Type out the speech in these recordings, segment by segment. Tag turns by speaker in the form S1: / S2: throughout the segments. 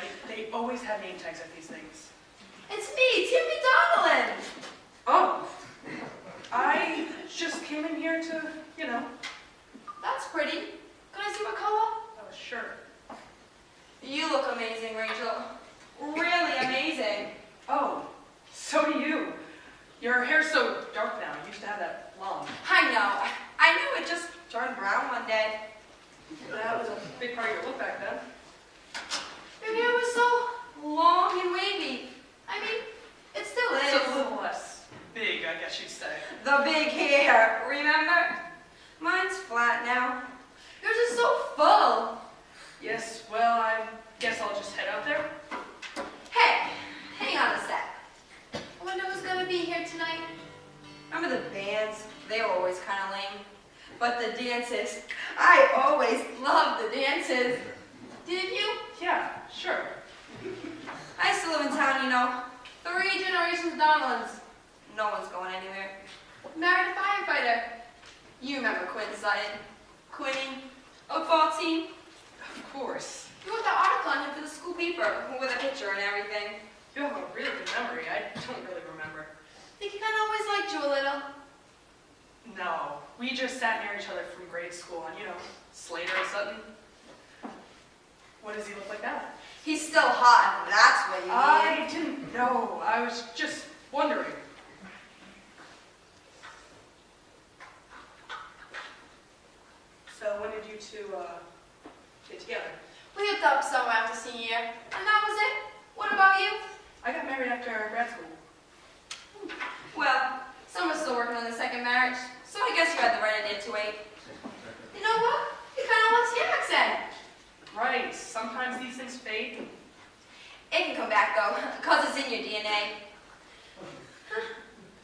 S1: right? They always have name tags at these things.
S2: It's me, Timmy Donellan.
S1: Oh, I just came in here to, you know.
S2: That's pretty. Can I see what color?
S1: Oh, sure.
S2: You look amazing, Rachel. Really amazing.
S1: Oh, so do you. Your hair's so dark now. You used to have that long.
S2: I know. I knew it just turned brown one day.
S1: That was a big part of your look back then.
S2: Your hair was so long and wavy. I mean, it still is.
S1: It's a little less big, I guess you'd say.
S2: The big hair, remember? Mine's flat now. Yours is so full.
S1: Yes, well, I guess I'll just head out there.
S2: Hey, hang on a sec. I wonder who's gonna be here tonight. Remember the bands? They were always kind of lame. But the dances, I always loved the dances. Didn't you?
S1: Yeah, sure.
S2: I used to live in town, you know. 3 generations of Donalds. No one's going anywhere. Married a firefighter. You remember Quinn's son, Quinny, football team.
S1: Of course.
S2: You wrote the article on him for the school paper with a picture and everything.
S1: You have a really good memory. I don't really remember.
S2: Think he kind of always liked you a little.
S1: No, we just sat near each other from grade school and, you know, Slater and Sutton. What does he look like now?
S2: He's still hot, if that's what you mean.
S1: I didn't know. I was just wondering. So when did you two get together?
S2: We hooked up summer after senior year, and that was it. What about you?
S1: I got married after grad school.
S2: Well, Summer's still working on the second marriage, so I guess you had the right idea to wait. You know what? You kind of lost your accent.
S1: Right. Sometimes these things fade.
S2: It can come back, though, because it's in your DNA.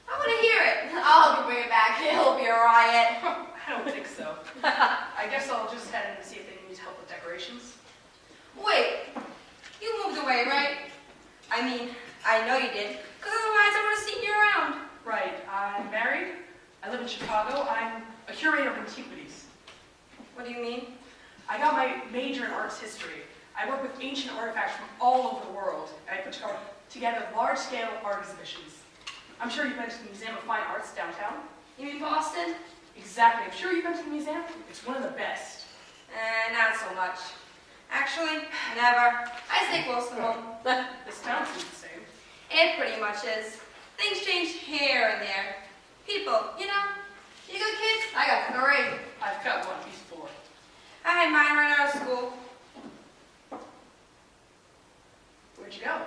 S2: I want to hear it. I'll help you bring it back. It'll be a riot.
S1: I don't think so. I guess I'll just head in to see if they need help with decorations.
S2: Wait, you moved away, right? I mean, I know you did, because otherwise I would have seen you around.
S1: Right. I'm married. I live in Chicago. I'm a curator of antiquities.
S2: What do you mean?
S1: I got my major in arts history. I work with ancient artifacts from all over the world. I put together large-scale art exhibitions. I'm sure you've been to the Museum of Fine Arts downtown.
S2: You mean Boston?
S1: Exactly. I'm sure you've been to the museum. It's one of the best.
S2: Not so much. Actually, never. I stay close to home.
S1: This town seems the same.
S2: It pretty much is. Things change here and there. People, you know. You got kids? I got 3.
S1: I've got one. He's 4.
S2: I had mine right out of school.
S1: Where'd you go?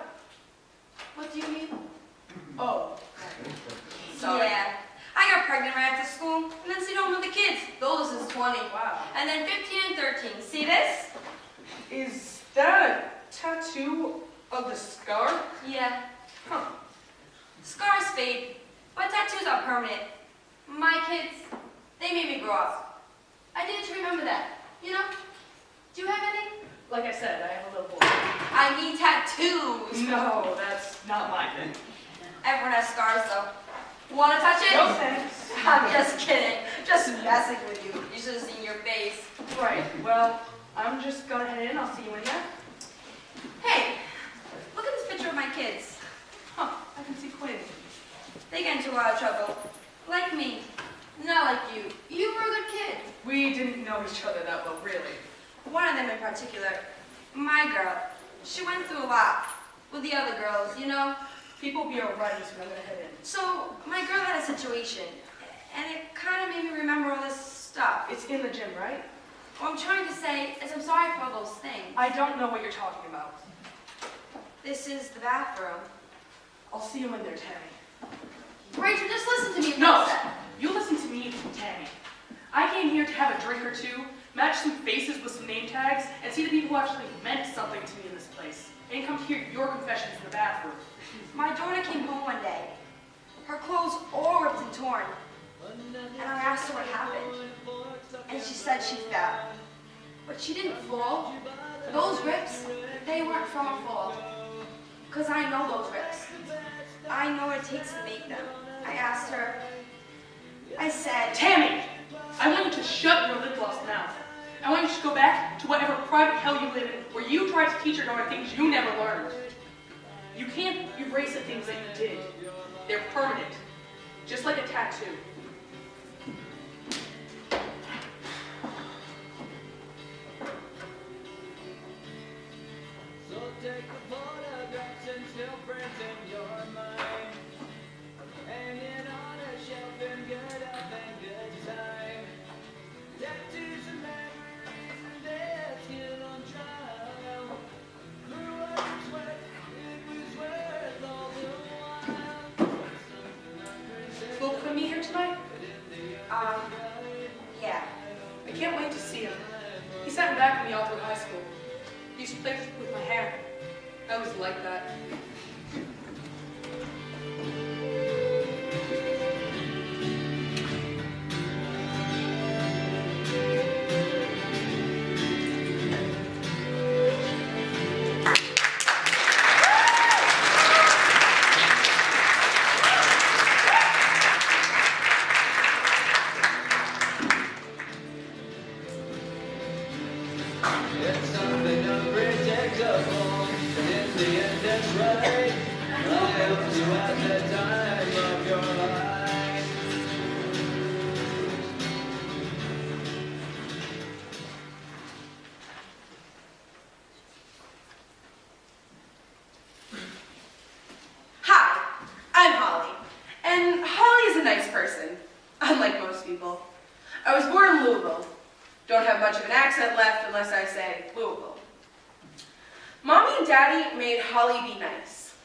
S2: What do you mean?
S1: Oh.
S2: So yeah. I got pregnant right after school, and then stayed home with the kids. Those is 20.
S1: Wow.
S2: And then 15 and 13. See this?
S1: Is that a tattoo of the scar?
S2: Yeah.
S1: Huh.
S2: Scars fade, but tattoos are permanent. My kids, they made me grow up. I need to remember that. You know? Do you have any?
S1: Like I said, I have a little boy.
S2: I need tattoos.
S1: No, that's not my thing.
S2: Everyone has scars, though. Want to touch it?
S1: No thanks.
S2: I'm just kidding. Just messing with you. You should have seen your face.
S1: Right. Well, I'm just gonna head in. I'll see you in there.
S2: Hey, look at this picture of my kids.
S1: Huh. I can see Quinn.
S2: They get into a lot of trouble. Like me. Not like you. You were a good kid.
S1: We didn't know each other that well, really.
S2: One of them in particular, my girl, she went through a lot with the other girls, you know?
S1: People will be alright as I'm gonna head in.
S2: So, my girl had a situation, and it kind of made me remember all this stuff.
S1: It's in the gym, right?
S2: What I'm trying to say is I'm sorry for all those things.
S1: I don't know what you're talking about.
S2: This is the bathroom.
S1: I'll see you in there, Tammy.
S2: Rachel, just listen to me for
S1: No!
S2: a sec.
S1: You listen to me, Tammy. I came here to have a drink or two, match some faces with some name tags, and see the people who actually meant something to me in this place. I didn't come to hear your confessions in the bathroom.
S2: My daughter came home one day. Her clothes all ripped and torn. And I asked her what happened. And she said she fell. But she didn't fall. Those rips, they weren't from a fall. Because I know those rips. I know what it takes to make them. I asked her. I said,
S1: Tammy! I want you to shut your lip gloss mouth. I want you to go back to whatever private hell you live in, where you try to teach your daughter things you never learned. You can't erase the things that you did. They're permanent, just like a tattoo.
S3: So take the photographs and still print in your mind, hanging on a shelf in good health and good time. Tattoos and memories and dead skin on trial. For what it's worth, it was worth all the while.
S1: Will come meet here tonight?
S2: Yeah.
S1: I can't wait to see him. He sat back with me all through high school. He used to play with my hair. I always liked that.
S3: It's something unpredictable, and in the end it's right. I helped you at the time of your life.
S4: Hi, I'm Holly, and Holly is a nice person, unlike most people. I was born in Louisville. Don't have much of an accent left unless I say Louisville. Mommy and Daddy made Holly be nice,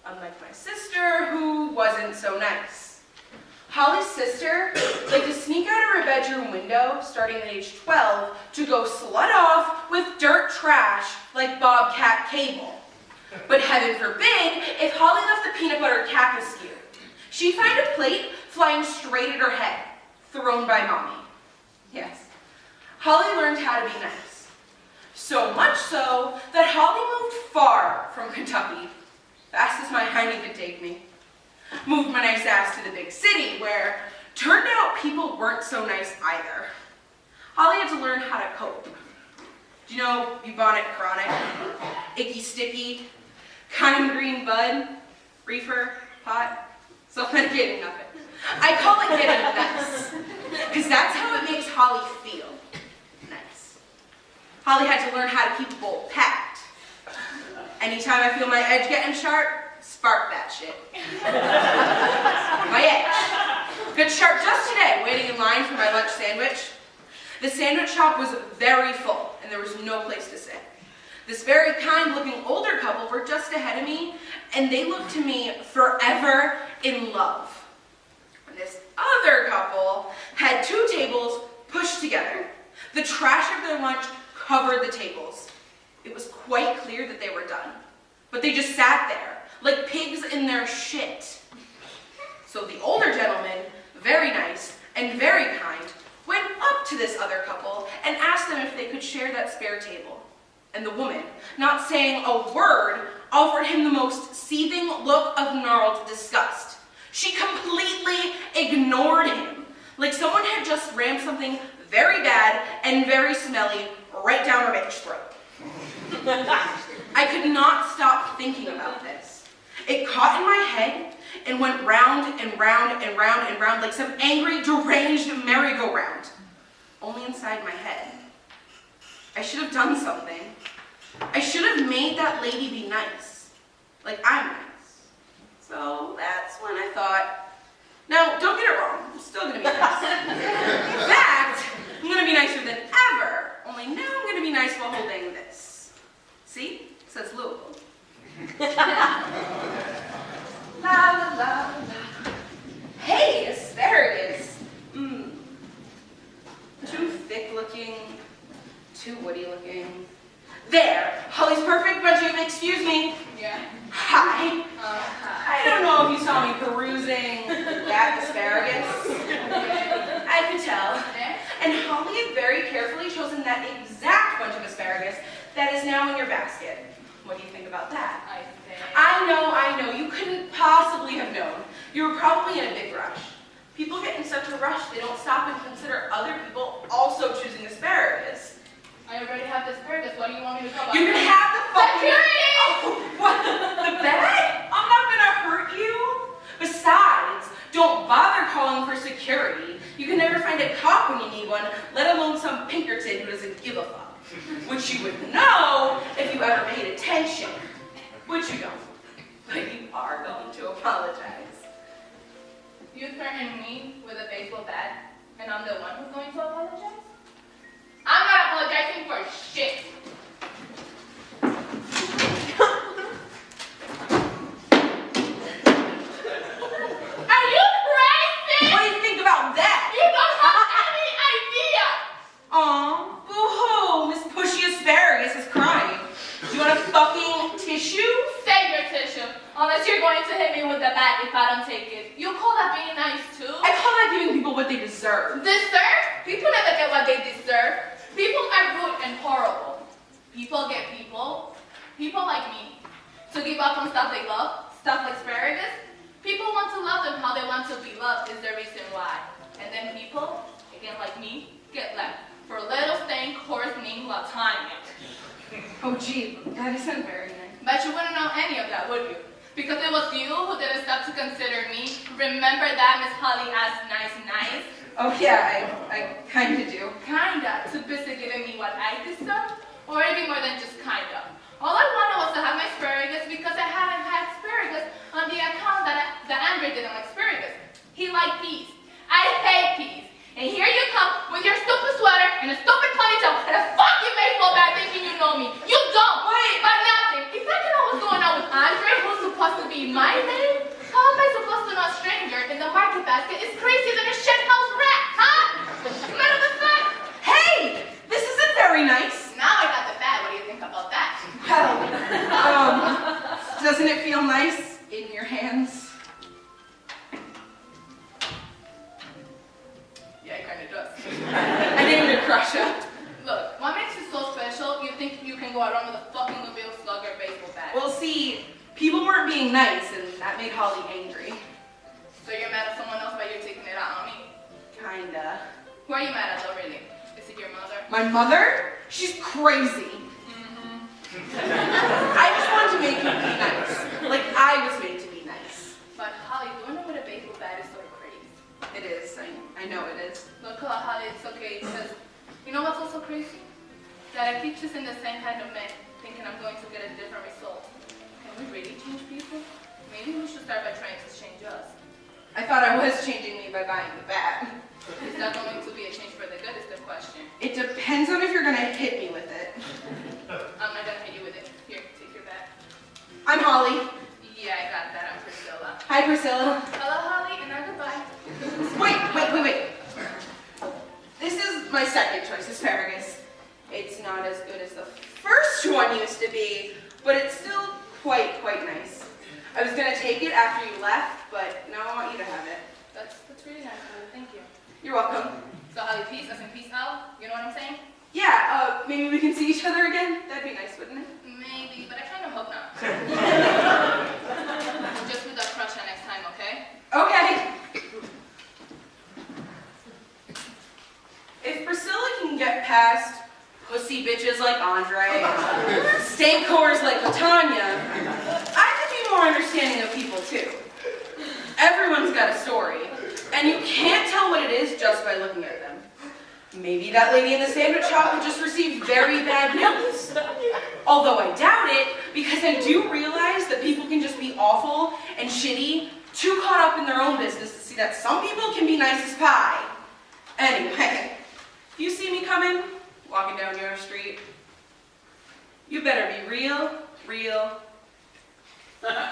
S4: unlike my sister, who wasn't so nice. Holly's sister liked to sneak out of her bedroom window, starting at age 12, to go slut off with dirt trash like Bobcat Cable. But heaven forbid if Holly left the peanut butter cap askew. She'd find a plate flying straight at her head, thrown by Mommy. Yes, Holly learned how to be nice. So much so that Holly moved far from Kentucky, fast as my hiney could take me. Moved my nice ass to the big city, where turned out people weren't so nice either. Holly had to learn how to cope. Do you know bubonic chronic, icky sticky, kind green bud, reefer, pot, self-medicating nothing. I call it getting nice, because that's how it makes Holly feel. Nice. Holly had to learn how to keep a bowl packed. Anytime I feel my edge getting sharp, spark that shit. My edge. Got sharp just today, waiting in line for my lunch sandwich. The sandwich shop was very full, and there was no place to sit. This very kind-looking older couple were just ahead of me, and they looked to me forever in love. And this other couple had two tables pushed together. The trash of their lunch covered the tables. It was quite clear that they were done, but they just sat there, like pigs in their shit. So the older gentleman, very nice and very kind, went up to this other couple and asked them if they could share that spare table. And the woman, not saying a word, offered him the most seething look of gnarled disgust. She completely ignored him, like someone had just rammed something very bad and very smelly right down her bitch throat. I could not stop thinking about this. It caught in my head and went round and round and round and round like some angry, deranged merry-go-round. Only inside my head. I should have done something. I should have made that lady be nice. Like I'm nice. So that's when I thought, now don't get it wrong, I'm still gonna be nice. In fact, I'm gonna be nicer than ever. Only now I'm gonna be nice while holding this. See? It says Louisville. La la la la. Hey, asparagus. Too thick looking, too woody looking. There, Holly's perfect budget, excuse me.
S1: Yeah.
S4: Hi. I don't know if you saw me perusing that asparagus. I could tell. And Holly had very carefully chosen that exact bunch of asparagus that is now in your basket. What do you think about that? I know, you couldn't possibly have known. You were probably in a big rush. People get in such a rush, they don't stop and consider other people also choosing asparagus.
S5: I already have the asparagus. What do you want me to go about?
S4: You can have the fucking...
S5: Security!
S4: Oh, what? The bag? I'm not gonna hurt you. Besides, don't bother calling for security. You can never find a cop when you need one, let alone some Pinkerton who doesn't give a fuck. Which you would know if you ever paid attention. Which you don't. But you are going to apologize.
S5: You threatened me with a baseball bat, and I'm the one who's going to apologize? I'm not apologizing for shit. Are you crazy?
S4: What do you think about that?
S5: You don't have any idea.
S4: Aw, boo-hoo, Miss Pushy Asparagus is crying. Do you want a fucking tissue?
S5: Save your tissue, unless you're going to hit me with the bat if I don't take it. You call that being nice too?
S4: I call that giving people what they deserve.
S5: Deserve? People never get what they deserve. People are rude and horrible. People get people like me, to give up on stuff they love, stuff like asparagus. People want to love them how they want to be loved is the reason why. And then people, again like me, get left for a little stank horse named Latanya.
S4: Oh gee, that isn't very nice.
S5: But you wouldn't know any of that, would you? Because it was you who didn't stop to consider me. Remember that, Miss Holly asked nice?
S4: Oh yeah, I kinda do.
S5: Kinda, too busy giving me what I deserve? Or maybe more than just kinda. All I wanted was to have my asparagus because I hadn't had asparagus on the account that Andre didn't like asparagus. He liked peas. I hate peas. And here you come with your stupid sweater and a stupid ponytail and a fucking baseball bat thinking you know me. You don't. Wait. But nothing. If I can know what's going on with Andre, who's supposed to be my maid, how am I supposed to know a stranger in the market basket is crazier than a shithouse rat, huh? Matter of fact.
S4: Hey, this isn't very nice.
S5: Now I got the bat. What do you think about that?
S4: Well, doesn't it feel nice in your hands?
S5: Yeah, it kind of does.
S4: I named it Crusher.
S5: Look, what makes you so special? You think you can go around with a fucking Louisville Slugger baseball bat?
S4: Well, see, people weren't being nice, and that made Holly angry.
S5: So you're mad at someone else, but you're taking it out on me?
S4: Kinda.
S5: Who are you mad at, though, really? Is it your mother?
S4: My mother? She's crazy. I just wanted to make you be nice. Like I was made to be nice.
S5: But Holly, doing it with a baseball bat is so crazy.
S4: It is. I know it is.
S5: Look, Holly, it's okay, because you know what's also crazy? That I keep choosing the same kind of men, thinking I'm going to get a different result. Can we really change people? Maybe we should start by trying to change us.
S4: I thought I was changing me by buying the bat.
S5: Is that going to be a change for the good is the question.
S4: It depends on if you're gonna hit me with it.
S5: I'm not going to hit you with it. Here, take your bat.
S4: I'm Holly.
S5: Yeah, I got that. I'm Priscilla.
S4: Hi, Priscilla.
S5: Hello, Holly, and now goodbye.
S4: Wait. This is my second choice asparagus. It's not as good as the first one used to be, but it's still quite nice. I was gonna take it after you left, but now I want you to have it.
S5: That's really nice, Holly. Thank you.
S4: You're welcome.
S5: So, Holly, peace, as in peace out. You know what I'm saying?
S4: Yeah, maybe we can see each other again? That'd be nice, wouldn't it?
S5: Maybe, but I kind of hope not. Just with a crush next time, okay?
S4: Okay. If Priscilla can get past pussy bitches like Andre, stank whores like Latanya, I could be more understanding of people too. Everyone's got a story, and you can't tell what it is just by looking at them. Maybe that lady in the sandwich shop will just receive very bad news. Although I doubt it, because I do realize that people can just be awful and shitty, too caught up in their own business to see that some people can be nice as pie. Anyway, if you see me coming, walking down your street, you better be real nice.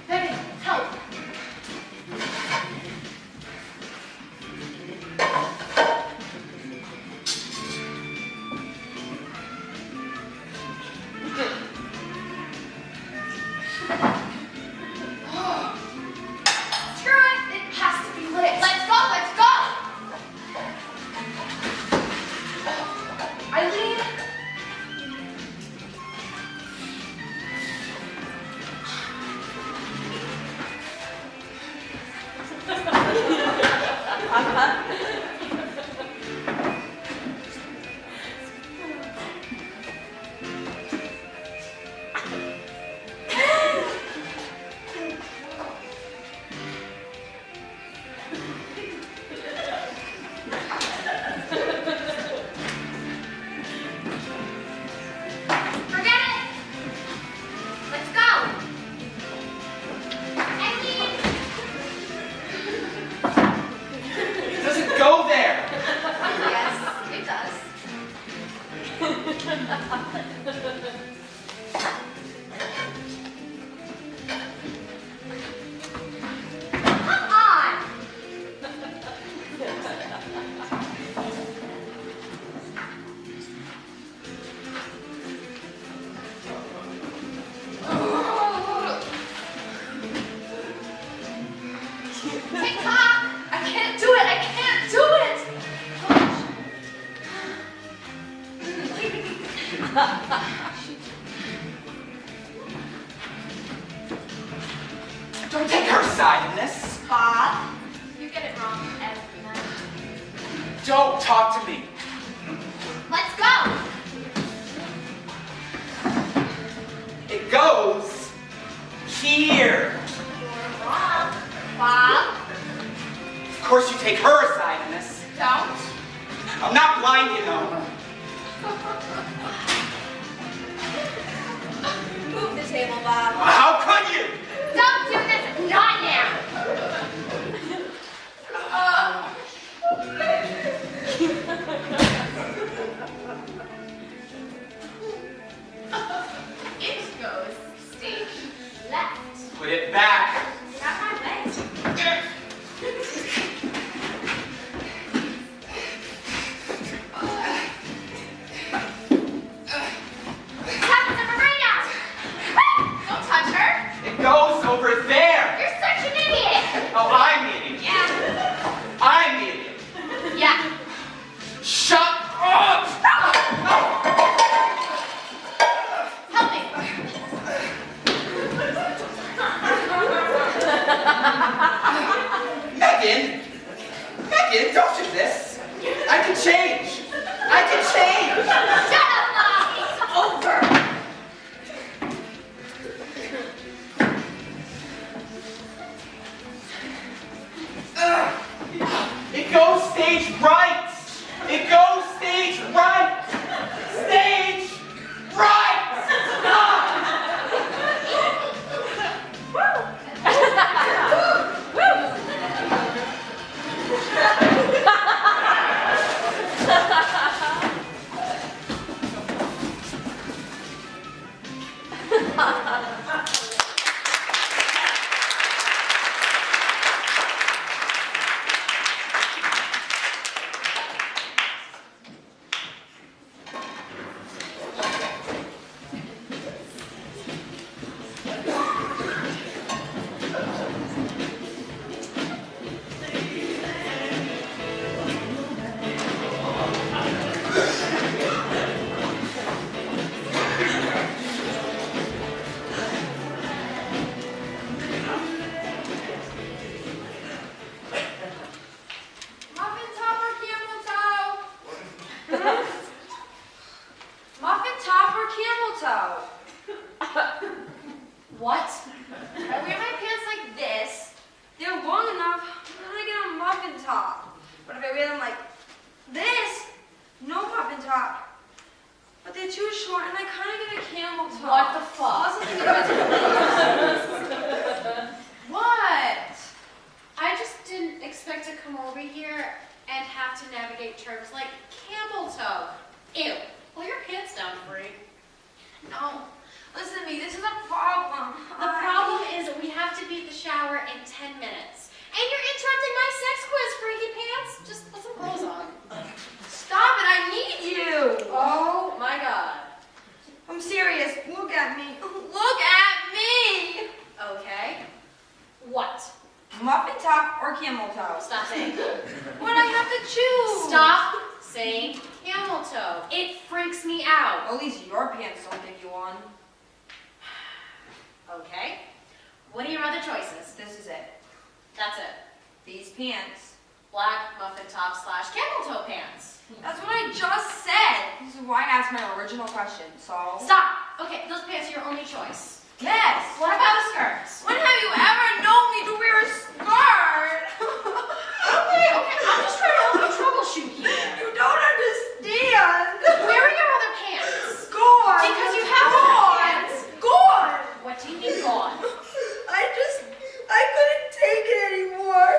S5: Baby, help.
S2: Screw it, it has to be lit.
S5: Let's go, let's go!
S2: Eileen?
S5: Forget it! Let's go! Eileen!
S3: It doesn't go there.
S2: Yes, it does.
S5: Come on! TikTok! I can't do it! I can't do it!
S3: Don't take her side in this.
S2: Bob?
S5: You get it wrong every night.
S3: Don't talk to me.
S5: Let's go!
S3: It goes here.
S5: You're wrong. Bob,
S3: Of course you take her side in this.
S5: don't.
S3: I'm not blind, you know.
S2: Move the table, Bob.
S3: How could you?
S5: Don't do this! Not now! It goes stage left.
S3: Put it back.
S5: Grab my leg. Captain Marina! Don't touch her!
S3: It goes over there.
S5: You're such an idiot!
S3: Oh, I'm the idiot.
S5: Yeah.
S3: I'm the idiot.
S5: Yeah.
S3: Shut up!
S5: Help me.
S3: Megan! Megan, don't do this. I can change. I can change.
S5: Shut up, Mom! It's over!
S3: It goes stage right. It goes stage right. Stage right.
S2: top. But if I wear them like this, no muffin top. But they're too short, and I kind of get a camel toe.
S5: What the fuck?
S2: I wasn't thinking about it.
S5: What?
S6: I just didn't expect to come over here and have to navigate terms like camel toe. Ew. Pull your pants down, freak.
S2: No. Listen to me, this is a problem.
S6: The problem is we have to beat the shower in 10 minutes. And you're interrupting my sex quiz, freaky pants. Just put some clothes on.
S2: Stop it, I need you.
S6: Oh my god.
S2: I'm serious. Look at me. Look at me.
S6: Okay. What?
S2: Muffin top or camel toe?
S6: Stop saying that.
S2: When I have to choose.
S6: Stop saying camel toe. It freaks me out.
S2: At least your pants don't give you one.
S6: Okay. What are your other choices?
S2: This is it.
S6: That's it.
S2: These pants.
S6: Black muffin top / camel toe pants.
S2: That's what I just said. This is why I asked my original question, so.
S6: Stop! Okay, those pants are your only choice.
S2: Yes.
S6: What about skirts?
S2: When have you ever known me to wear a skirt?
S6: Okay, I'm just trying to help you troubleshoot here.
S2: You don't understand.
S6: Where are your other pants?
S2: Gone.
S6: Because you have other
S2: Gone.
S6: pants.
S2: Gone.
S6: What do you mean gone?
S2: I couldn't take it anymore.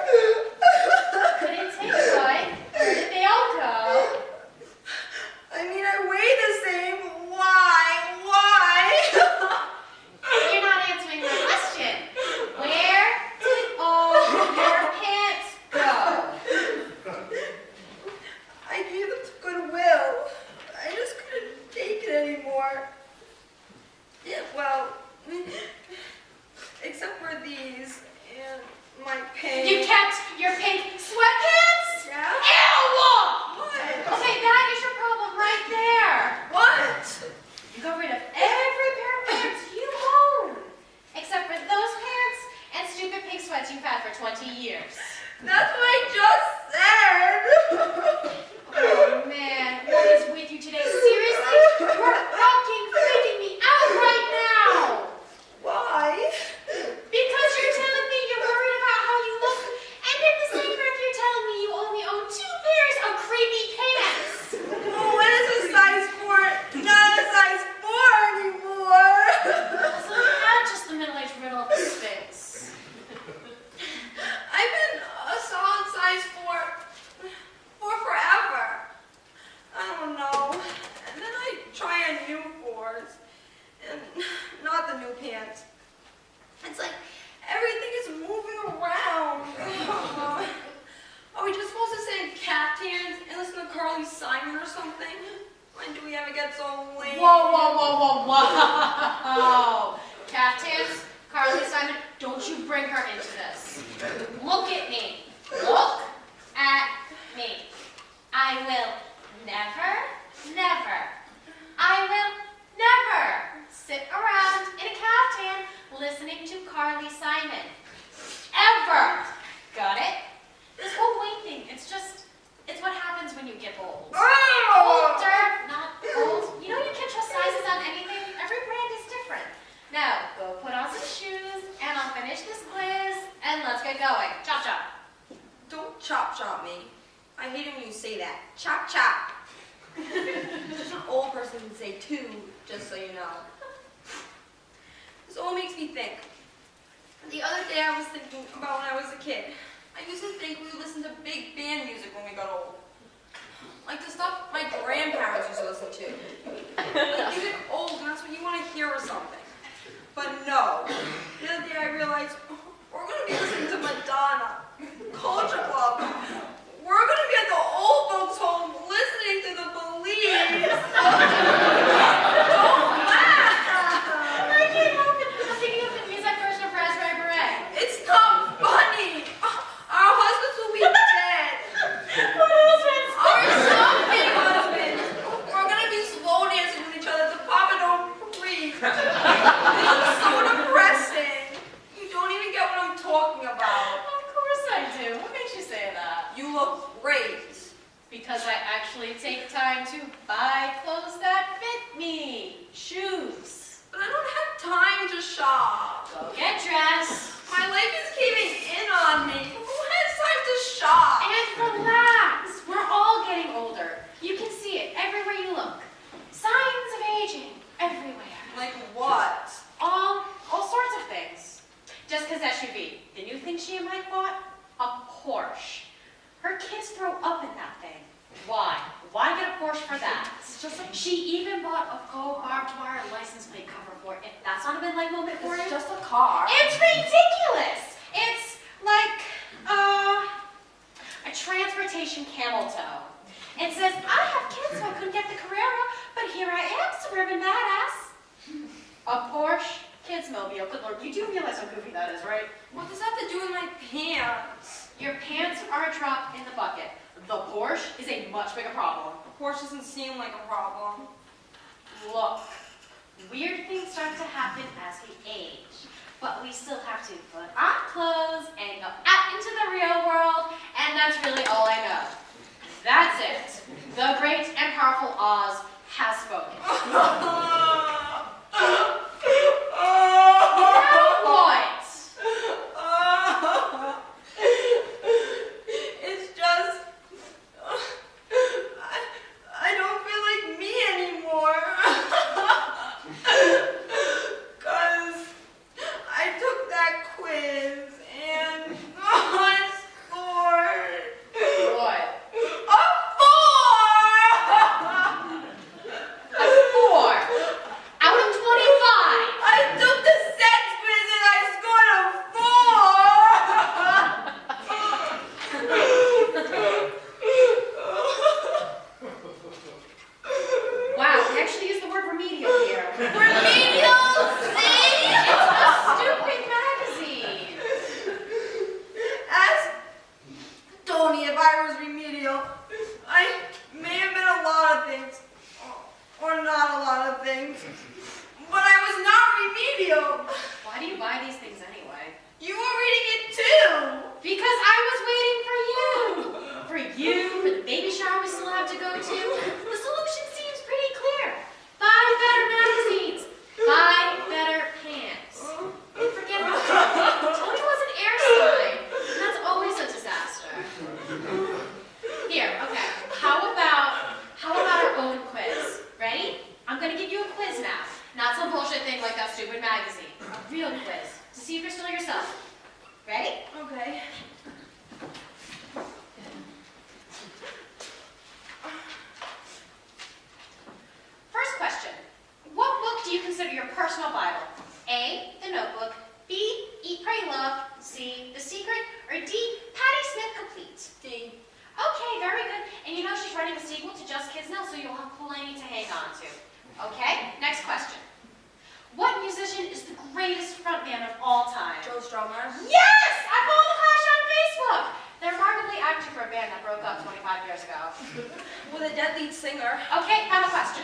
S6: Couldn't take what? Where did they all go?
S2: I mean, I weigh the same. Why?
S6: You're not answering my question. Where did all your pants go?
S2: I gave them to Goodwill. I just couldn't take it anymore. Yeah, well, except for these and my pants.
S6: You kept your pink sweatpants?
S2: Yeah?
S6: Ew!
S2: What?
S6: Okay, that is your problem right there.
S2: What?
S6: You got rid of every pair of pants you own, except for those pants and stupid pink sweats you've had for 20 years.
S2: That's what I just said.
S6: Oh man, what is with you today? Seriously? You're fucking freaking me out right now!
S2: Why?
S6: Because you're telling me you're worried about how you look, and in the same breath you're telling me you only own 2 pairs of creepy pants!
S2: Oh, what is a size 4? Not a size 4 anymore.
S6: So you're not just the middle-aged riddle of the Sphinx.
S2: I've been a solid size 4 for forever. I don't know. And then I try a new 4s. And not the new pants. It's like everything is moving around. Are we just supposed to sit in caftans and listen to Carly Simon or something? When do we ever get so late?
S6: Whoa. Caftans, Carly Simon, don't you bring her into this. Look at me. Look at me. I will never, I will never sit around in a caftan listening to Carly Simon. Ever. Got it? This whole weight thing, it's what happens when you get old. Older, not old. You know you can't trust sizes on anything. Every brand is different. Now, go put on some shoes, and I'll finish this quiz, and let's get going. Chop, chop.
S2: Don't chop me. I hate it when you say that. Chop. Just an old person can say too, just so you know. This all makes me think. The other day I was thinking about when I was a kid. I used to think we would listen to big band music when we got old. Like the stuff my grandparents used to listen to. Like you get old and that's what you want to hear or something. But no. The other day I realized we're going to be listening to Madonna, Culture Club. We're going to be at the old folks' home listening to the Police. Don't laugh.
S6: I can't help it. I'm thinking of the music version of Raspberry Beret.
S2: It's not funny. Our husbands will be dead.
S6: What husbands?
S2: Our something husbands. We're going to be slow dancing with each other to Papa Don't Breathe. This is so depressing. You don't even get what I'm talking about.
S6: Of course I do. What makes you say that?
S2: You look great.
S6: Because I actually take time to buy clothes that fit me. Shoes.
S2: But I don't have time to shop.
S6: Go get dressed.
S2: My life is caving in on me. Who has time to shop?
S6: And throw up in that thing. Why? Why get a Porsche for that?
S2: It's just a,
S6: She even bought a faux barbed wire license plate cover for it. If that's not a midlife moment for you,
S2: it's just a car.
S6: it's ridiculous. It's like a transportation camel toe. It says, I have kids, so I couldn't get the Carrera, but here I am, suburban badass. A Porsche Kids Mobile. Good Lord, you do realize how goofy that is, right?
S2: What does that have to do with my pants?
S6: Your pants are a drop in the bucket. The Porsche is a much bigger problem.
S2: A Porsche doesn't seem like a problem.
S6: Look, weird things start to happen as we age, but we still have to put on clothes and go out into the real world, and that's really all I know. That's it. The great and powerful Oz has spoken. Now what?
S2: It's just, I don't feel like me anymore. 'Cause I took that quiz and I scored
S6: What?
S2: a 4!
S6: A 4 out of 25.
S2: I took the sex quiz and I scored a 4!
S6: Wow, we actually used the word remedial here.
S2: Remedial, see?
S6: It's a stupid magazine.
S2: Ask Tony if I was remedial. I may have been a lot of things, or not a lot of things, but I was not remedial.
S6: Why do you buy these things anyway?
S2: You were reading it too.
S6: Because I was waiting for you. For you, for the baby shower we still have to go to. The solution seems pretty clear. Buy better magazines. Buy better pants. Forget about Tony. Tony was an air sign. And that's always a disaster. Here, okay. How about our own quiz? Ready? I'm gonna give you a quiz now. Not some bullshit thing like that stupid magazine. A real quiz. To see if you're still yourself. Ready?
S2: Okay.
S6: First question. What book do you consider your personal Bible? A, The Notebook, B, Eat, Pray, Love, C, The Secret, or D, Patti Smith Complete?
S2: D.
S6: Okay, very good. And you know she's writing a sequel to Just Kids Now, so you'll have plenty to hang on to. Okay, next question. What musician is the greatest frontman of all time?
S2: Joe Strummer.
S6: Yes! I follow the Clash on Facebook! They're remarkably active for a band that broke up 25 years ago.
S2: With a dead lead singer.
S6: Okay, final question.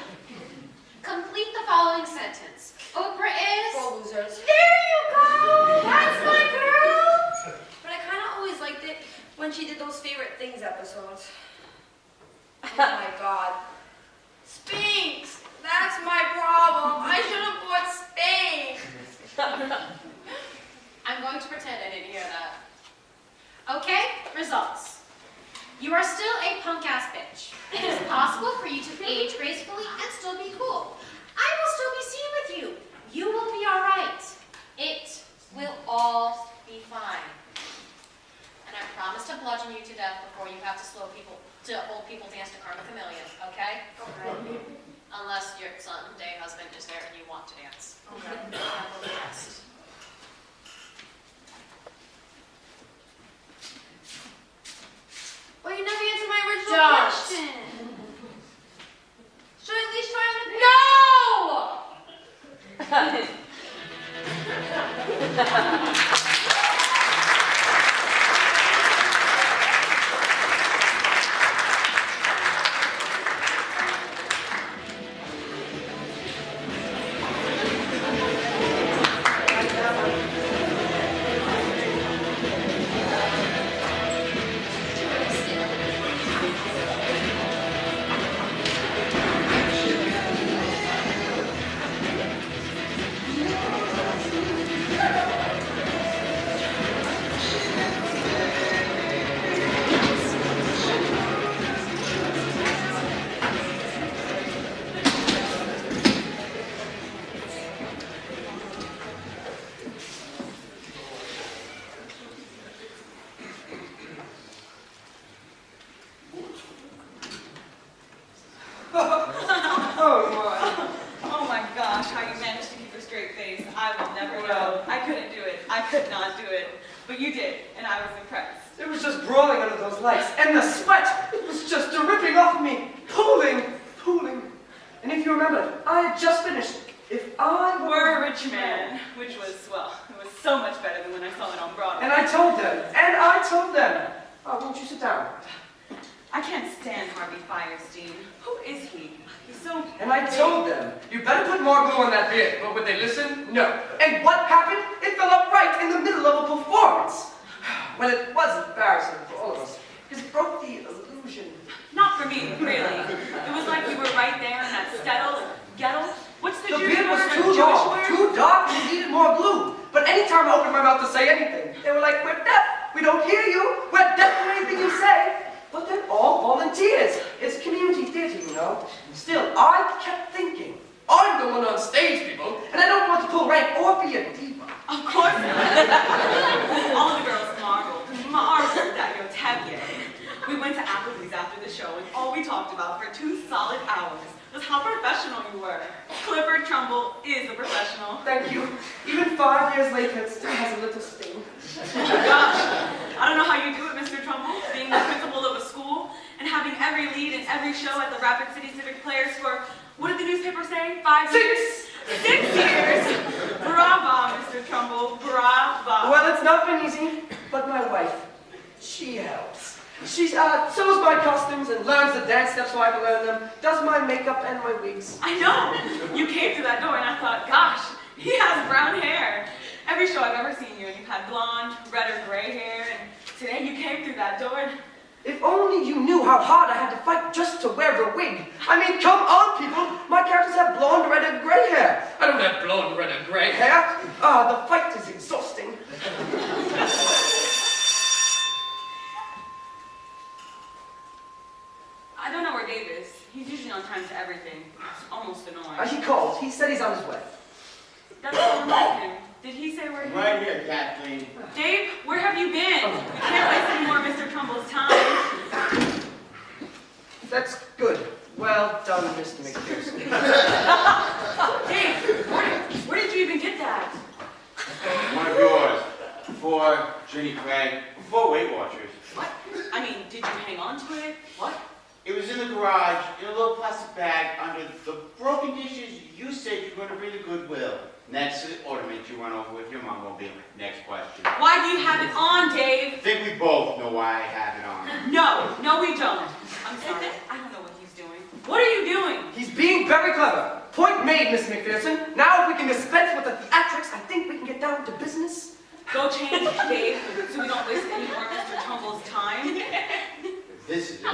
S6: Complete the following sentence. Oprah is...
S2: For losers.
S6: There you go! That's my girl!
S2: But I kind of always liked it when she did those favorite things episodes. Oh my God. Sphinx! That's my problem. I should have bought Sphinx.
S6: I'm going to pretend I didn't hear that. Okay, results. You are still a punk-ass bitch. It is possible for you to age gracefully and still be cool. I will still be seen with you. You will be all right. It will all be fine. And I promise to bludgeon you to death before you have to old people dance to Carmen Chameleon, okay?
S2: Okay.
S6: Unless your someday husband is there and you want to dance.
S2: Okay.
S6: Handle the rest.
S2: Well, you never answered my original
S6: Don't.
S2: question. Should I at least try on the
S7: place, and the sweat was just dripping off me, pooling. And if you remember, I had just finished. If I
S8: We're a rich man, which was, well, it was so much better than when I saw it on Broadway.
S7: And I told them, oh, won't you sit down?
S8: I can't stand Harvey Firestein. Who is he? He's so...
S7: And I told them, you better put more glue on that beard. But would they listen? No. And what happened? It fell up right in the middle of a performance. Well, it was embarrassing for all of us, because it broke the illusion.
S8: Not for me, really. It was like we were right there in that Gettle. What's the
S7: The
S8: Jewish
S7: beard was
S8: word?
S7: too
S8: Jewish
S7: long,
S8: word?
S7: too dark, and it needed more glue. But anytime I opened my mouth to say anything, they were like, we're deaf, we don't hear you, we're deaf to anything you say. But they're all volunteers. It's community theater, you know. Still, I kept thinking, I'm the one on stage, people, and I don't want to pull rank or be a diva.
S8: Of course not. All of the girls marveled at your tableau. We went to Applebee's after the show, and all we talked about for 2 solid hours was how professional you were. Clifford Trumbull is a professional.
S7: Thank you. Even 5 years later, it still has a little sting.
S8: Gosh, I don't know how you do it, Mr. Trumbull, being the principal of a school and having every lead in every show at the Rapid City Civic Players for, what did the newspaper say, 5 years? 6 years! Bravo, Mr. Trumbull, bravo.
S7: Well, it's not been easy, but my wife, she helps. She sews my costumes and learns the dance steps so I can learn them, does my makeup and my wigs.
S8: I know. You came through that door and I thought, gosh, he has brown hair. Every show I've ever seen you and you've had blonde, red or gray hair, and today you came through that door and...
S7: If only you knew how hard I had to fight just to wear a wig. I mean, come on, people. My characters have blonde, red, and gray hair. I don't have blonde, red, and gray hair. The fight is exhausting.
S8: I don't know where Dave is. He's usually on time to everything. It's almost annoying.
S7: He called. He said he's on his way.
S8: That's what reminds him. Did he say where he
S9: Right here, Kathleen.
S8: Dave, where have you been? We can't waste any more of Mr. Trumbull's time.
S7: That's good. Well done, Mr. McPherson.
S8: Dave, where did you even get that?
S9: One of yours. For Jenny Craig. 4 Weight Watchers.
S8: What? I mean, did you hang on to it? What?
S9: It was in the garage, in a little plastic bag, under the broken dishes you said you were going to bring to Goodwill. Next to the ornament you run over with your Mongmobile. Next question.
S8: Why do you have it on, Dave?
S9: I think we both know why I have it on.
S8: No, we don't. I'm sorry. I don't know what he's doing. What are you doing?
S7: He's being very clever. Point made, Mr. McPherson. Now if we can dispense with the theatrics, I think we can get down to business.
S8: Go change, Dave, so we don't waste any more of Mr. Trumbull's time.
S9: This is it.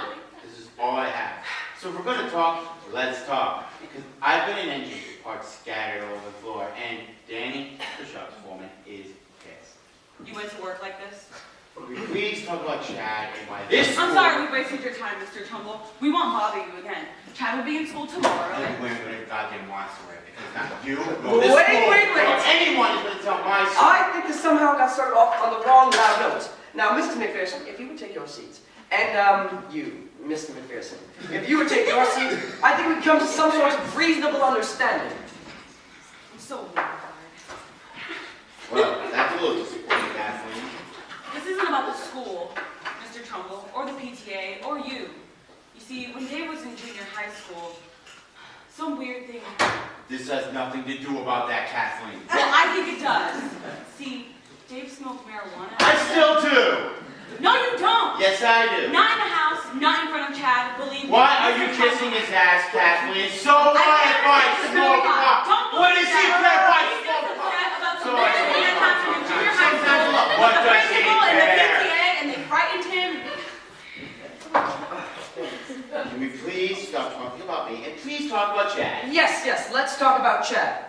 S9: This is all I have. So if we're going to talk, let's talk. Because I've been in engine parts scattered all over the floor, and Danny, the shop's foreman, is pissed.
S8: You went to work like this?
S9: Will we please talk about Chad and why this
S8: I'm
S9: school-
S8: sorry we wasted your time, Mr. Trumbull. We won't bother you again. Chad will be in school tomorrow.
S9: I'm wearing whatever goddamn wants to wear, because not you, nor this
S7: Wait,
S9: school,
S7: wait.
S9: nor anyone is going to tell my story.
S7: I think this somehow got started off on the wrong loud note. Now, Mr. McPherson, if you would take your seats, and you, Mr. McPherson, if you would take your seat, I think we'd come to some sort of reasonable understanding.
S8: I'm so mortified.
S9: Well, that's a little disappointing, Kathleen.
S8: This isn't about the school, Mr. Trumbull, or the PTA, or you. You see, when Dave was in junior high school, some weird thing happened.
S9: This has nothing to do about that, Kathleen.
S8: Well, I think it does. See, Dave smoked marijuana.
S9: I still do.
S8: No, you don't.
S9: Yes, I do.
S8: Not in the house, not in front of Chad, believe me.
S9: Why are you kissing his ass, Kathleen? So what if I smoke pot? What is he care if I smoke pot? So I sometimes look, what does he care?
S8: And they frightened him.
S9: Can we please stop talking about me and please talk about Chad?
S7: Yes, let's talk about Chad.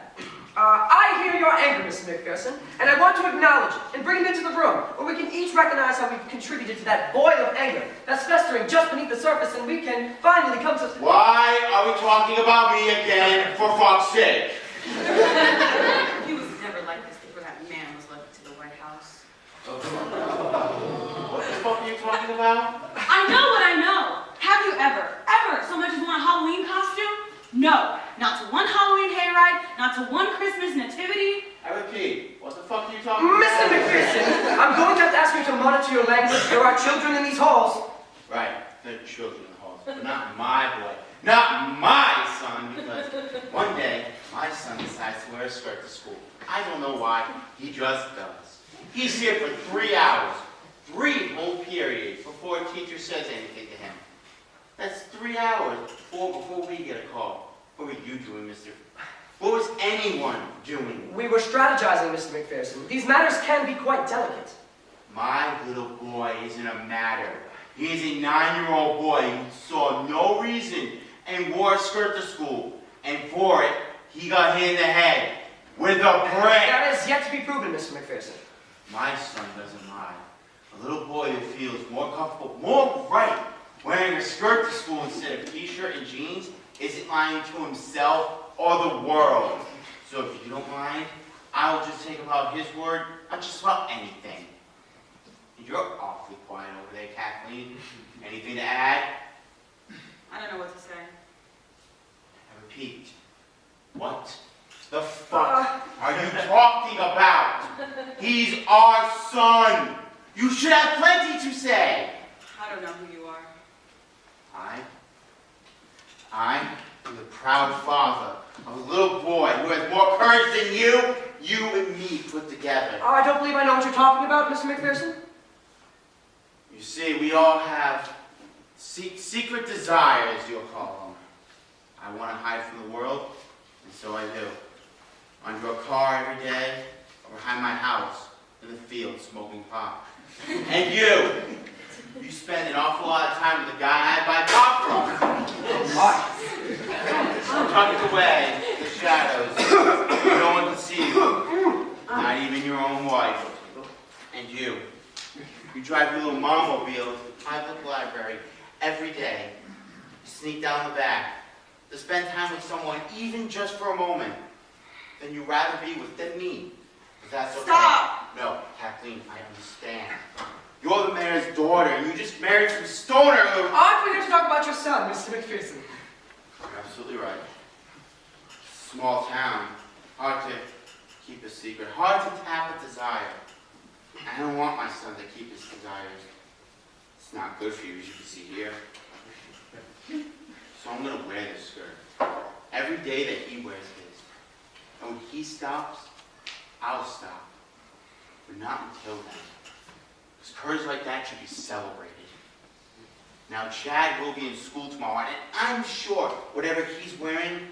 S7: I hear your anger, Mr. McPherson, and I want to acknowledge it and bring him into the room where we can each recognize how we've contributed to that boil of anger that's festering just beneath the surface, and we can finally come to...
S9: Why are we talking about me again, for fuck's sake?
S8: He was never like this before that man was elected to the White House.
S9: What the fuck are you talking about?
S8: I know what I know. Have you ever so much as one Halloween costume? No. Not to one Halloween hayride, not to one Christmas nativity.
S9: I repeat, what the fuck are you talking about?
S7: Mr. McPherson, I'm going to have to ask you to monitor your language. There are children in these halls.
S9: Right, the children in the halls, but not my boy. Not my son, because one day, my son decides to wear a skirt to school. I don't know why, he just does. He's here for 3 hours, 3 whole periods, before a teacher says anything to him. That's 3 hours before we get a call. What were you doing, mister? What was anyone doing?
S7: We were strategizing, Mr. McPherson. These matters can be quite delicate.
S9: My little boy isn't a matter. He is a 9-year-old boy who saw no reason and wore a skirt to school. And for it, he got hit in the head with a brick.
S7: That is yet to be proven, Mr. McPherson.
S9: My son doesn't mind. A little boy who feels more comfortable, more right, wearing a skirt to school instead of t-shirt and jeans isn't lying to himself or the world. So if you don't mind, I'll just take about his word on just about anything. You're awfully quiet over there, Kathleen. Anything to add?
S8: I don't know what to say.
S9: I repeat, what the fuck are you talking about? He's our son. You should have plenty to say.
S8: I don't know who you are.
S9: I am the proud father of a little boy who has more courage than you and me put together.
S7: I don't believe I know what you're talking about, Mr. McPherson.
S9: You see, we all have secret desires, you'll call them. I want to hide from the world, and so I do. Under a car every day, or behind my house, in the field smoking pot. And you spend an awful lot of time with the guy I buy pop from. Tucked away in the shadows, no one can see you, not even your own wife. And you drive your little mobile to the public library every day. You sneak down the back to spend time with someone, even just for a moment. Then you'd rather be with than me. But that's okay.
S8: Stop!
S9: No, Kathleen, I understand. You're the mayor's daughter, and you just married some stoner who...
S7: Aren't we here to talk about your son, Mr. McPherson?
S9: You're absolutely right. Small town. Hard to keep a secret. Hard to tap a desire. I don't want my son to keep his desires. It's not good for you, as you can see here. So I'm going to wear this skirt every day that he wears his. And when he stops, I'll stop. But not until then. Because courage like that should be celebrated. Now, Chad will be in school tomorrow, and I'm sure whatever he's wearing,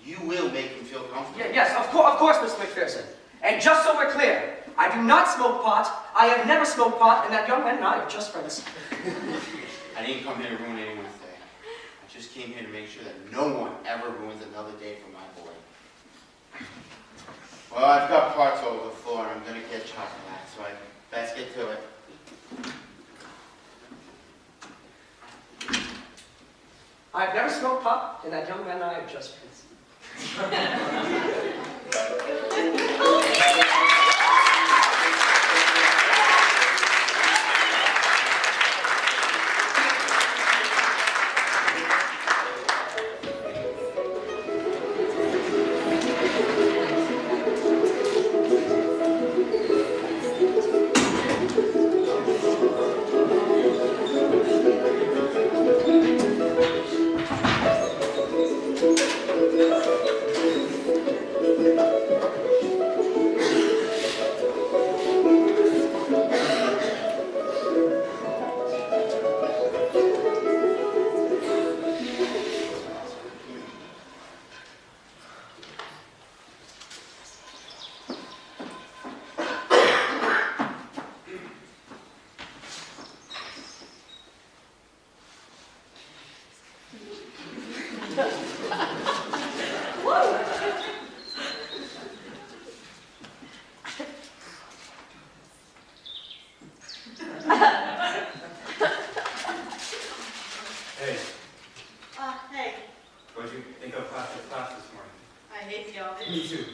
S9: you will make him feel comfortable.
S7: Yes, of course, Mr. McPherson. And just so we're clear, I do not smoke pot, I have never smoked pot, and that young man and I are just friends.
S9: I didn't come here to ruin anyone's day. I just came here to make sure that no one ever ruins another day for my boy. Well, I've got parts all over the floor, and I'm going to get chopped back, so I best get to it.
S7: I've never smoked pot, and that young man and I are just friends.
S10: Hey,
S8: Hey,
S10: what did you think of class this morning?
S8: I hate the office.
S10: Me too.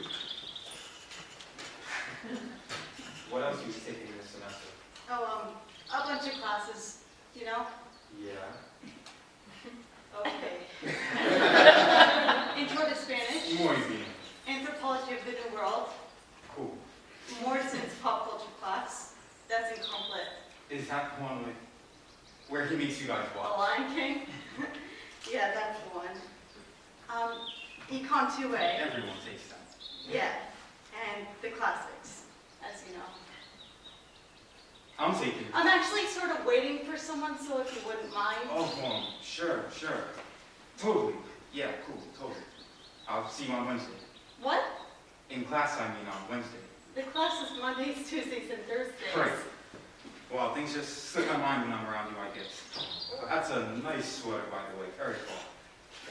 S10: What else are you taking this semester?
S8: Oh, a bunch of classes, you know?
S10: Yeah.
S8: Okay. Intro to Spanish,
S10: Muy bien.
S8: Anthropology of the New World,
S10: Cool.
S8: Morrison's Pop Culture class. That's incomplete.
S10: Is that the one with where he makes you guys
S11: The
S10: watch.
S11: Lion King? Yeah, that's the one. Econ 2A.
S10: Everyone takes that.
S11: Yeah, and the classics, as you know.
S10: I'm taking it.
S11: I'm actually sort of waiting for someone, so if you wouldn't mind.
S10: Oh, sure. Totally. Yeah, cool, totally. I'll see you on Wednesday.
S11: What?
S10: In class, I mean on Wednesday.
S11: The class is Mondays, Tuesdays, and Thursdays.
S10: Right. Well, things just slip my mind when I'm around you, I guess. That's a nice sweater, by the way. Very cool.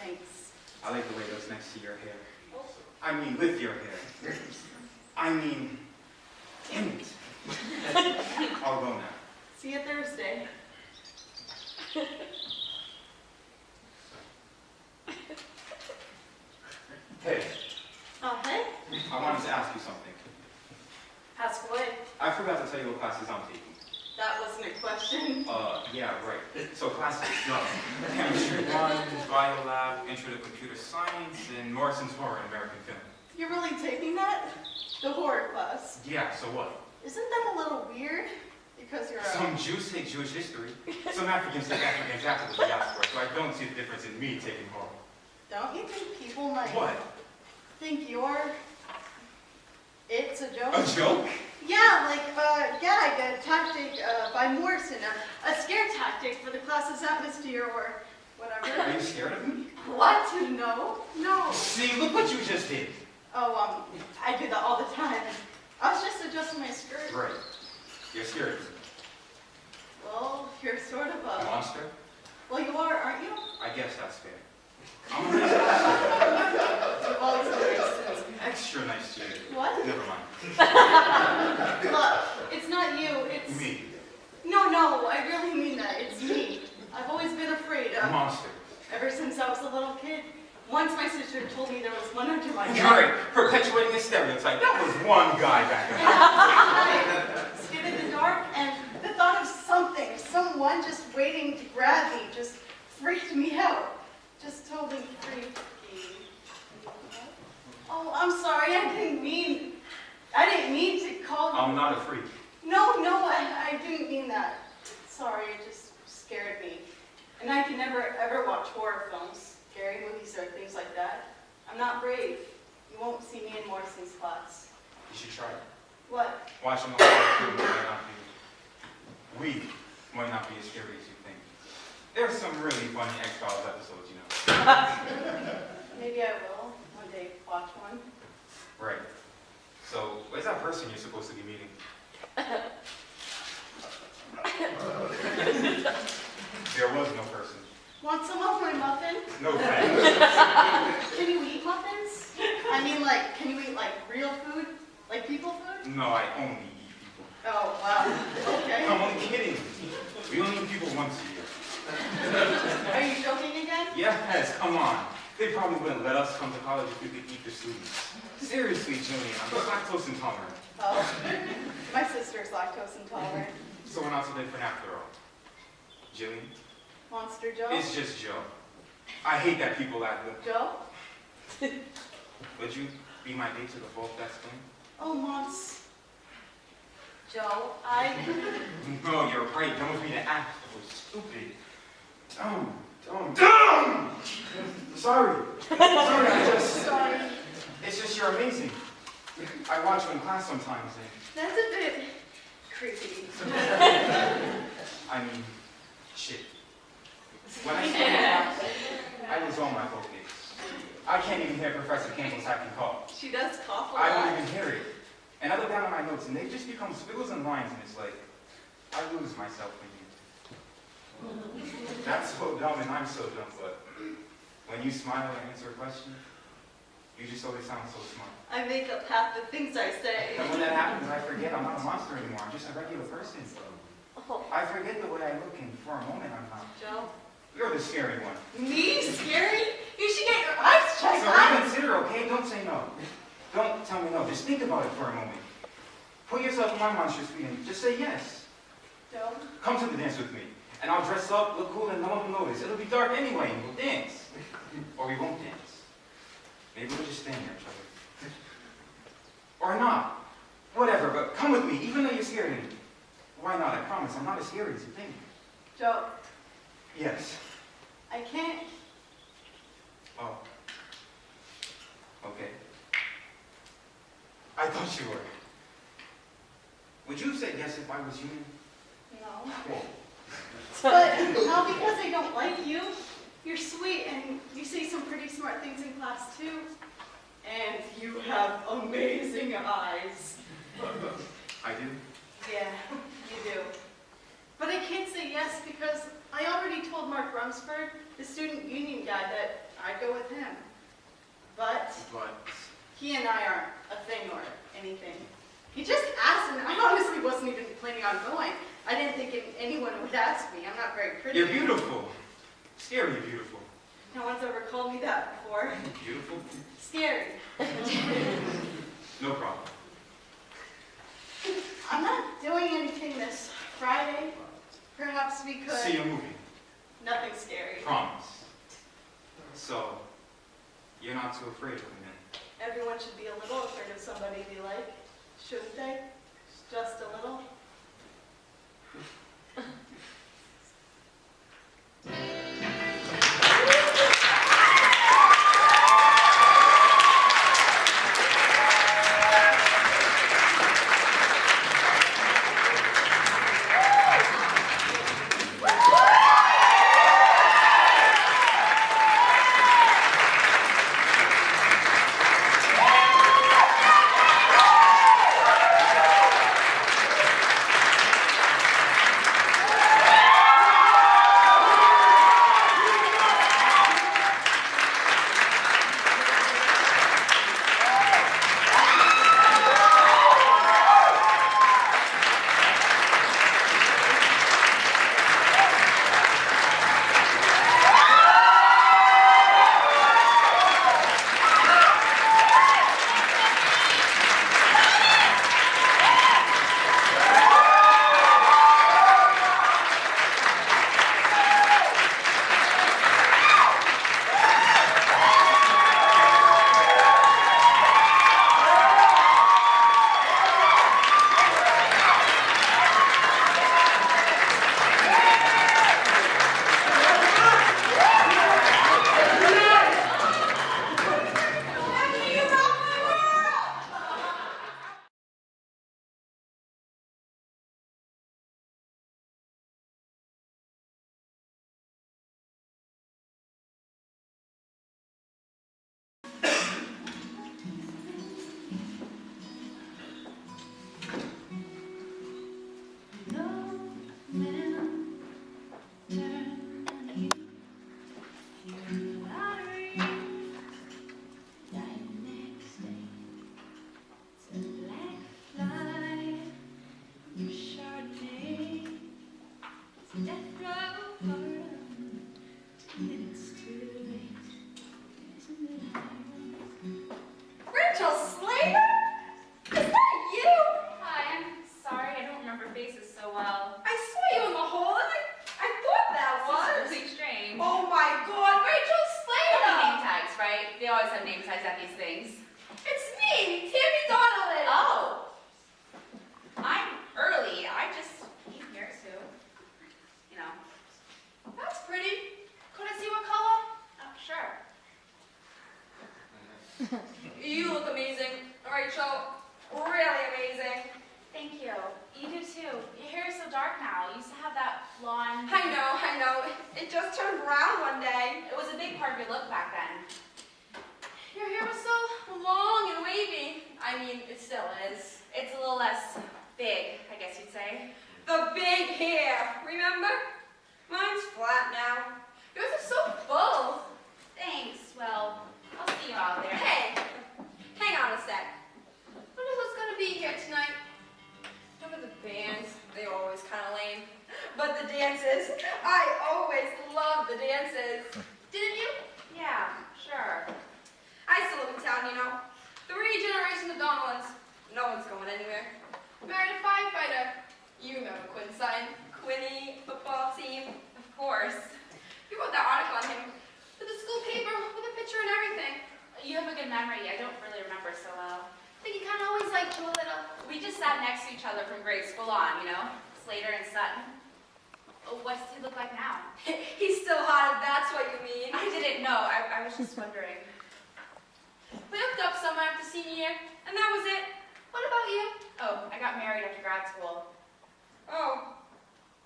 S11: Thanks.
S10: I like the way it goes next to your hair. I mean, with your hair. I mean, in it. I'll go now.
S11: See you Thursday.
S10: Hey,
S11: Oh, hey.
S10: I wanted to ask you something.
S11: Ask away.
S10: I forgot to tell you what classes I'm taking.
S11: That wasn't a question.
S10: Yeah, right. So classes, Chemistry 1, Bio Lab, Intro to Computer Science, and Morrison's Horror and American Film.
S11: You're really taking that? The horror class.
S10: Yeah, so what?
S11: Isn't that a little weird? Because you're a...
S10: Some Jews take Jewish history. Some Africans take Africans after the diaspora, so I don't see the difference in me taking horror.
S11: Don't you think people might...
S10: What?
S11: Think it's a joke?
S10: A joke?
S11: Yeah, like, gag, a tactic by Morrison, a scare tactic for the class's atmosphere or whatever.
S10: Are you scared of me?
S11: What? No. No.
S10: See, look what you just did.
S11: Oh, I do that all the time. I was just adjusting my skirt.
S10: Right. You're scared of me.
S11: Well, you're sort of
S10: A
S11: a...
S10: monster?
S11: Well, you are, aren't you?
S10: I guess that's fair. I'm a nice guy.
S11: You've always been nice since...
S10: Extra nice to you.
S11: What?
S10: Never mind.
S11: Look, it's not you, it's...
S10: Me.
S11: No, I really mean that. It's me. I've always been afraid
S10: A
S11: of...
S10: monster.
S11: Ever since I was a little kid. Once my sister told me there was one under my bed.
S10: Great. Perpetuating a stereotype. That was one guy back then.
S11: Skin in the dark, and the thought of someone just waiting to grab me, just freaked me out. Just totally freaky. Oh, I'm sorry, I didn't mean to call you.
S10: I'm not a freak.
S11: No, I didn't mean that. Sorry, it just scared me. And I can never, ever watch horror films, scary movies, or things like that. I'm not brave. You won't see me in Morrison's class.
S10: You should try it.
S11: What?
S10: Watching a horror film might not be as scary as you think. There's some really funny X-Files episodes, you know.
S11: Maybe I will one day watch one.
S10: Right. So, where's that person you're supposed to be meeting? There was no person.
S11: Want some of my muffin?
S10: No thanks.
S11: Can you eat muffins? I mean, like, can you eat, like, real food? Like people food?
S10: No, I only eat people.
S11: Oh, wow. Okay.
S10: I'm only kidding. We only eat people once a year.
S11: Are you joking again?
S10: Yes, come on. They probably wouldn't let us come to college if we could eat the students. Seriously, Jillian, I'm lactose intolerant.
S11: Oh, my sister's lactose intolerant.
S10: So we're not so different after all. Jillian?
S11: Monster Joe?
S10: It's just Joe. I hate that people act with.
S11: Joe?
S10: Would you be my date to the Folk Fest thing?
S11: Oh, Mons. Joe, I...
S10: No, you're right. Don't want me to act so stupid. Dumb. Sorry, I just...
S11: Sorry.
S10: It's just you're amazing. I watch you in class sometimes.
S11: That's a bit creepy.
S10: I mean, shit. When I started class, I was on my focus. I can't even hear Professor Campbell's hacking call.
S11: She does cough a
S10: I
S11: lot.
S10: don't even hear it. And I look down at my notes, and they just become squiggles and lines, and it's like, I lose myself in you. That's so dumb, and I'm so dumb, but when you smile and answer a question, you just always sound so smart.
S11: I make up half the things I say.
S10: And when that happens, I forget I'm not a monster anymore. I'm just a regular person.
S11: Oh,
S10: I forget the way I look, and for a moment, I'm not.
S11: Joe.
S10: You're the scary one.
S11: Me? Scary? You should get your eyes checked
S10: So
S11: out.
S10: reconsider, okay? Don't say no. Don't tell me no. Just think about it for a moment. Put yourself in my monstrous feet and just say yes.
S11: Joe?
S10: Come to the dance with me. And I'll dress up, look cool, and no one will notice. It'll be dark anyway, and we'll dance. Or we won't dance. Maybe we'll just stand near each other. Or not. Whatever, but come with me, even though you're scared of me. Why not? I promise, I'm not as scary as you think.
S11: Joe,
S10: Yes.
S11: I can't.
S10: Oh. Okay. I thought you were. Would you say yes if I was human?
S11: No.
S10: Cool.
S11: But not because I don't like you. You're sweet and you say some pretty smart things in class too. And you have amazing eyes.
S10: I do?
S11: Yeah, you do. But I can't say yes because I already told Mark Rumsford, the student union guy, that I'd go with him. But
S10: But
S11: he and I aren't a thing or anything. He just asked and I honestly wasn't even planning on going. I didn't think anyone would ask me. I'm not very pretty.
S10: you're beautiful. Scary beautiful.
S11: No one's ever called me that before.
S10: Beautiful?
S11: Scary.
S10: No problem.
S11: I'm not doing anything this Friday. Perhaps we could.
S10: See a movie.
S11: Nothing scary.
S10: Promise. So, you're not too afraid of me then?
S11: Everyone should be a little afraid of somebody they like, shouldn't they? Just a little.
S2: Rachel Slater? Is that you?
S12: Hi, I'm sorry, I don't remember faces so well.
S2: I saw you in the hall and I thought that was.
S12: This is really strange.
S2: Oh my God, Rachel
S12: Name
S2: Slater!
S12: tags, right? They always have name tags at these things.
S2: It's me, Tammy Donnellan.
S12: Oh. I'm early. I just came here to, you know.
S2: That's pretty.
S12: Could I see what color? Oh, sure.
S2: You look amazing, Rachel. Really amazing.
S12: Thank you. You do too. Your hair is so dark now. You used to have that blonde.
S2: I know. It just turned brown one day.
S12: It was a big part of your look back then.
S2: Your hair was so long and wavy. I mean, it still is.
S12: It's a little less big, I guess you'd say.
S2: The big hair, remember? Mine's flat now. Yours is so full.
S12: Thanks. Well, I'll see you out there.
S2: Hey, hang on a sec. Wonder who's gonna be here tonight. Remember the bands? They were always kind of lame. But the dances, I always loved the dances. Didn't you?
S12: Yeah, sure.
S2: I still live in town, you know. 3 generations of Donnellans. No one's going anywhere. Married a firefighter. You remember Quinn Sutton, Quinny, football team. Of course. You wrote that article on him for the school paper with a picture and everything.
S12: You have a good memory. I don't really remember so well.
S2: I think he kind of always liked you a little.
S12: We just sat next to each other from grade school on, you know? Slater and Sutton.
S5: What does he look like now?
S2: He's still hot, if that's what you mean.
S5: I didn't know. I was just wondering.
S2: We hooked up summer after senior year, and that was it. What about you?
S5: Oh, I got married after grad school.
S2: Oh,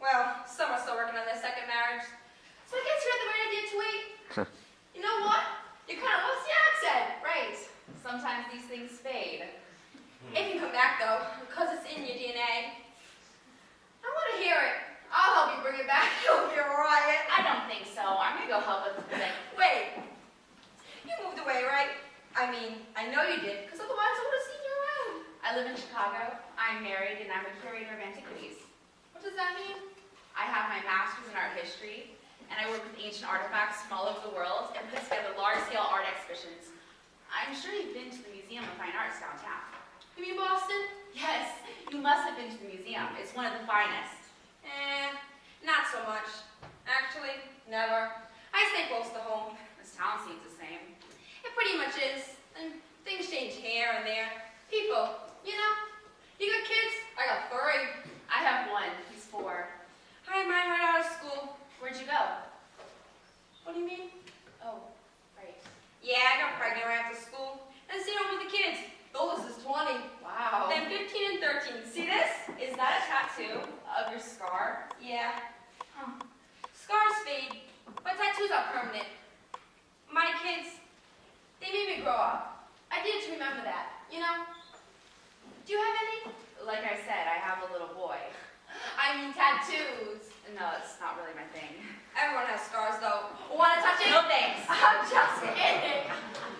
S2: well, Summer's still working on their second marriage. So I guess you had the right idea to wait. You know what? You kind of lost the accent.
S5: Right. Sometimes these things fade.
S2: It can come back, though, because it's in your DNA. I want to hear it. I'll help you bring it back. You'll be a riot.
S5: I don't think so. I'm gonna go help with the thing.
S2: Wait. You moved away, right? I mean, I know you did, because otherwise I would have seen you around.
S5: I live in Chicago. I'm married and I'm a curator of antiquities.
S2: What does that mean?
S5: I have my master's in art history, and I work with ancient artifacts from all over the world and put together large-scale art exhibitions. I'm sure you've been to the Museum of Fine Arts downtown.
S2: You mean Boston?
S5: Yes, you must have been to the museum. It's one of the finest.
S2: Not so much. Actually, never. I stay close to home.
S5: This town seems the same.
S2: It pretty much is. And things change here and there. People, you know. You got kids? I got 3.
S5: I have one. He's 4.
S2: I had mine right out of school.
S5: Where'd you go?
S2: What do you mean?
S5: Oh, right.
S2: Yeah, I got pregnant right after school. And stayed home with the kids. Those is 20.
S5: Wow.
S2: Then 15 and 13. See this?
S5: Is that a tattoo of your scar?
S2: Yeah. Scars fade, but tattoos are permanent. My kids, they made me grow up. I did to remember that, you know? Do you have any?
S5: Like I said, I have a little boy.
S2: I mean tattoos.
S5: No, it's not really my thing.
S2: Everyone has scars though. Wanna touch it?
S5: No thanks.
S2: I'm just kidding.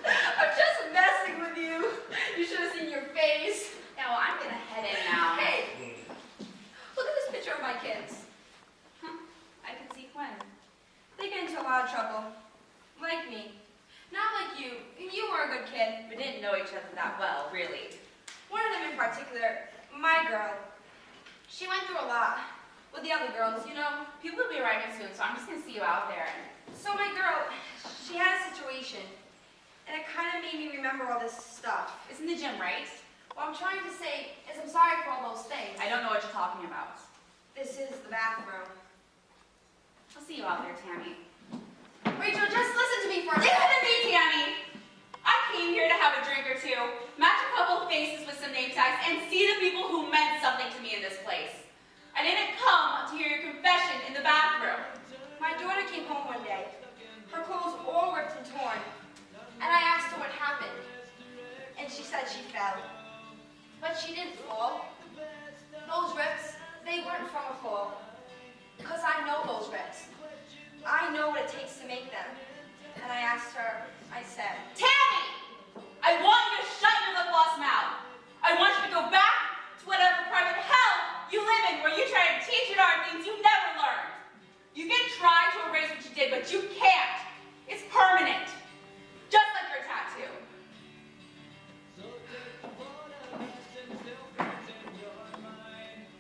S2: I'm just messing with you. You should have seen your face.
S5: Yeah, well, I'm gonna head in now.
S2: Hey, look at this picture of my kids.
S5: I can see Quinn.
S2: They get into a lot of trouble. Like me. Not like you. You were a good kid.
S5: We didn't know each other that well, really.
S2: One of them in particular, my girl. She went through a lot with the other girls, you know.
S5: People will be arriving soon, so I'm just gonna see you out there.
S2: So my girl, she had a situation, and it kind of made me remember all this stuff.
S5: It's in the gym, right?
S2: What I'm trying to say is I'm sorry for all those things.
S5: I don't know what you're talking about.
S2: This is the bathroom.
S5: I'll see you out there, Tammy.
S2: Rachel, just listen to me for a
S5: Listen
S2: second.
S5: to me, Tammy! I came here to have a drink or two, match a couple of faces with some name tags, and see the people who meant something to me in this place. I didn't come to hear your confession in the bathroom.
S2: My daughter came home one day. Her clothes all ripped and torn. And I asked her what happened. And she said she fell. But she didn't fall. Those rips, they weren't from a fall. Because I know those rips. I know what it takes to make them. And I asked her, I said,
S5: Tammy! I want you to shut your lip-gloss mouth. I want you to go back to whatever private hell you live in where you try to teach your art things you never learned. You can try to erase what you did, but you can't. It's permanent. Just like your tattoo.
S3: So take the photographs and still prints in your mind,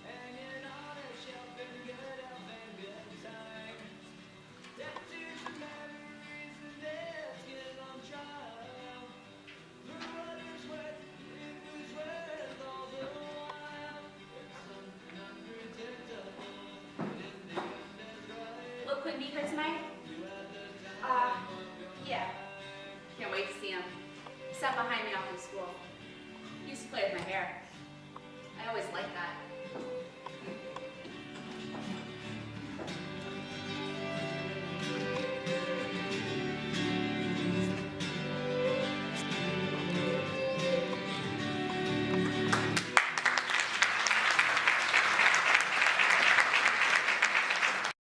S3: hanging on a shelf in good health and good time. Tattoos and memories and their skin on trial. Through others' sweat, it was worth all the while. It's something unpredictable, but in the end it's right.
S5: Will Quinn be here tonight?
S2: yeah.
S5: Can't wait to see him. He sat behind me all through school. He used to play with my hair. I always liked that.